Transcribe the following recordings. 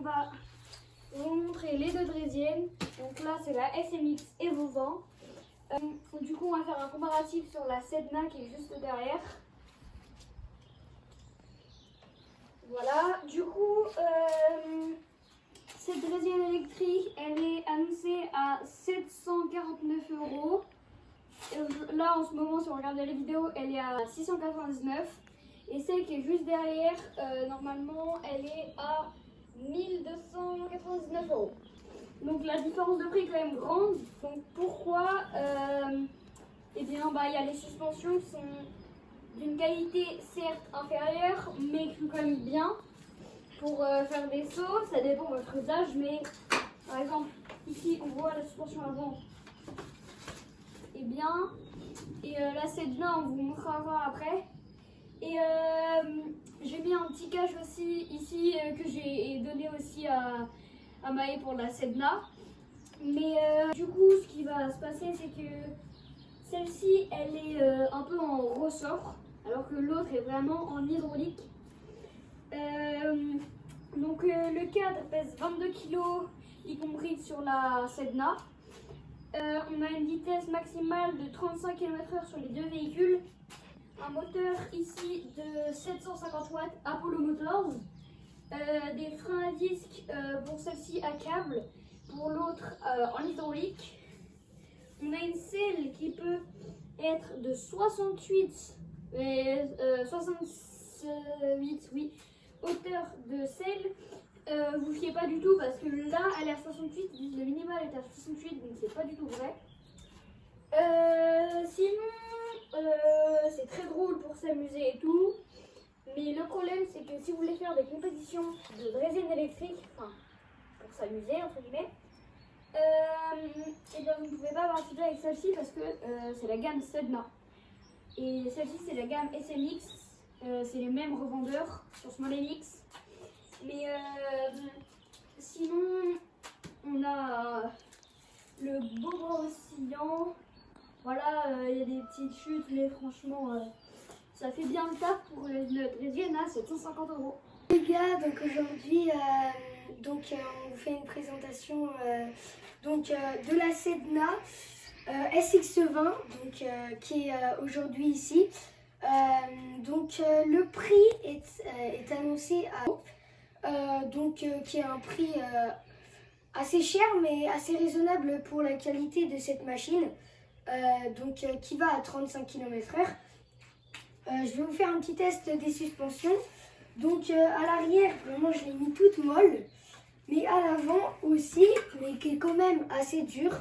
va vous montrer les deux draisiennes. Donc là, c'est la SMX Evovan. Du coup, on va faire un comparatif sur la Sedna qui est juste derrière. Voilà, du coup, cette draisienne électrique, elle est annoncée à 749 €. Là, en ce moment, si on regarde les vidéos, elle est à 699. Et celle qui est juste derrière, normalement, elle est à 1299 €. Donc la différence de prix est quand même grande. Donc pourquoi eh bien, il y a les suspensions qui sont d'une qualité certes inférieure, mais qui sont quand même bien pour faire des sauts. Ça dépend de votre usage, mais par exemple, ici, on voit la suspension avant est bien. Et la Sedna, on vous montrera après. Et j'ai mis un petit cache aussi ici que j'ai donné aussi à Maë pour la Sedna. Mais du coup, ce qui va se passer, c'est que celle-ci, elle est un peu en ressort, alors que l'autre est vraiment en hydraulique. Donc le cadre pèse 22 kg, y compris sur la Sedna. On a une vitesse maximale de 35 km/h sur les deux véhicules. Un moteur ici de 750 watts Apollo Motors. Des freins à disque pour celle-ci à câble, pour l'autre en hydraulique. On a une selle qui peut être de 68 oui, hauteur de selle. Vous fiez pas du tout parce que là elle est à 68, le minimal est à 68, donc c'est pas du tout vrai. Sinon c'est très drôle pour s'amuser et tout, mais le problème c'est que si vous voulez faire des compétitions de draisienne électrique, enfin pour s'amuser entre guillemets, et bien vous ne pouvez pas participer avec celle-ci parce que c'est la gamme Sedna. Et celle-ci c'est la gamme SMX, c'est les mêmes revendeurs sur SmallMX. Mais sinon on a le beau bras oscillant. Voilà, il y a des petites chutes, mais franchement ça fait bien le taf pour notre draisienne à 750 €. Les gars, donc aujourd'hui on vous fait une présentation de la Sedna SX20 qui est aujourd'hui ici. Le prix est annoncé à qui est un prix assez cher mais assez raisonnable pour la qualité de cette machine, qui va à 35 km/h. Je vais vous faire un petit test des suspensions. Donc à l'arrière, vraiment je l'ai mis toute molle, mais à l'avant aussi, mais qui est quand même assez dur.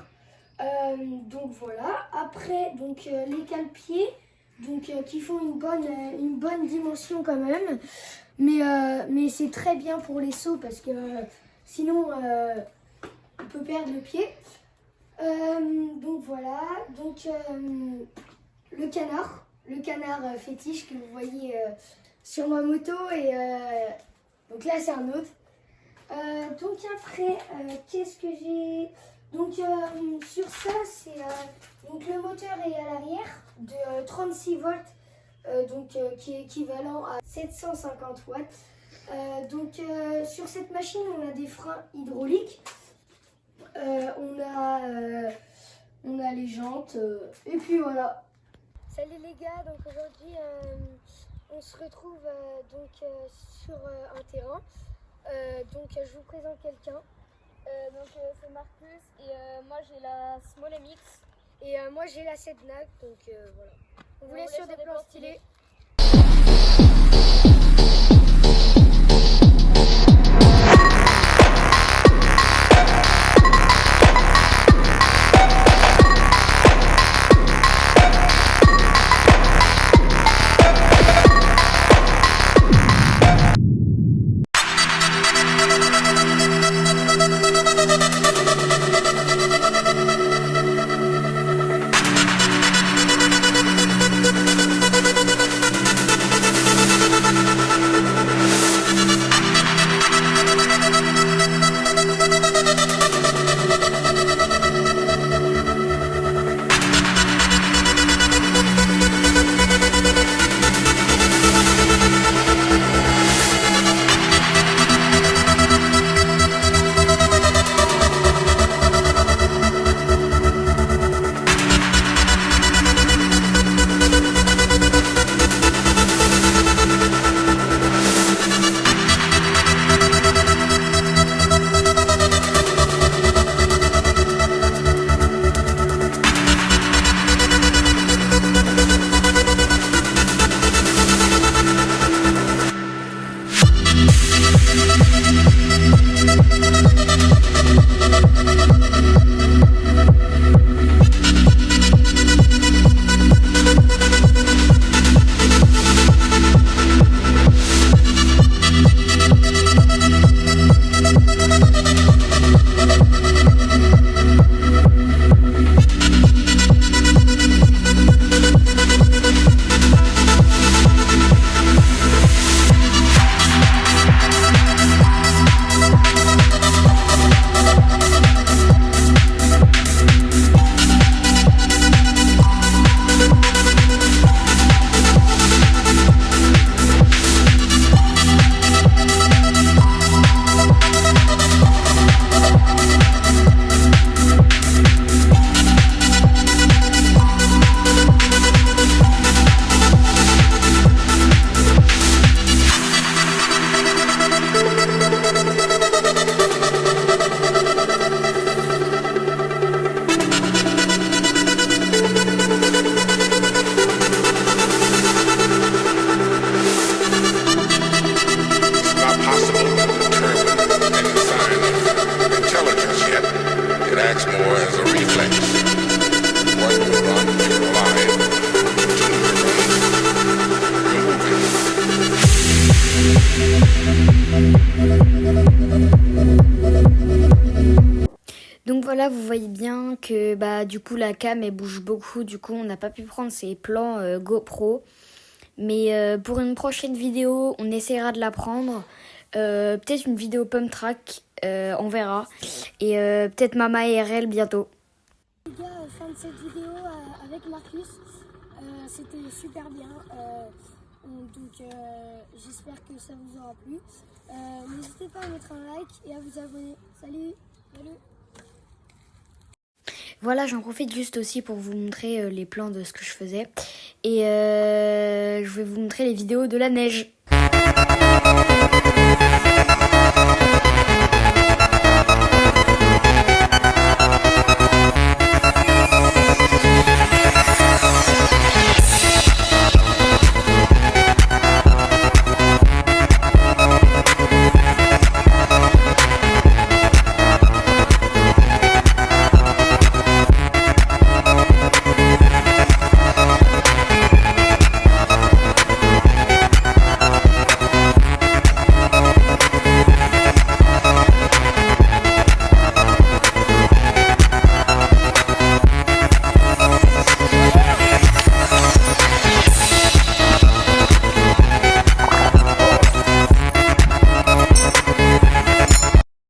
Donc voilà. Après les cale-pieds, qui font une bonne dimension quand même, mais c'est très bien pour les sauts parce que sinon on peut perdre le pied. Voilà. Le canard fétiche que vous voyez sur ma moto, et donc là c'est un autre. Après, qu'est-ce que j'ai? Sur ça, c'est le moteur est à l'arrière de 36 volts, qui est équivalent à 750 watts. Sur cette machine, on a des freins hydrauliques, on a les jantes, et puis voilà. Salut les gars, donc aujourd'hui on se retrouve sur un terrain. Je vous présente quelqu'un. C'est Marcus, et moi j'ai la SmallMX et moi j'ai la Sedna. Voilà. On vous laisse sur des plans stylés. Donc voilà, vous voyez bien que du coup la cam elle bouge beaucoup, du coup on n'a pas pu prendre ces plans GoPro. Mais pour une prochaine vidéo, on essaiera de la prendre. Peut-être une vidéo pump track, on verra. Et peut-être Mama IRL bientôt. Les gars, fin de cette vidéo avec Marcus. C'était super bien. Donc j'espère que ça vous aura plu. N'hésitez pas à mettre un like et à vous abonner. Salut. Voilà, j'en profite juste aussi pour vous montrer les plans de ce que je faisais. Et je vais vous montrer les vidéos de la neige.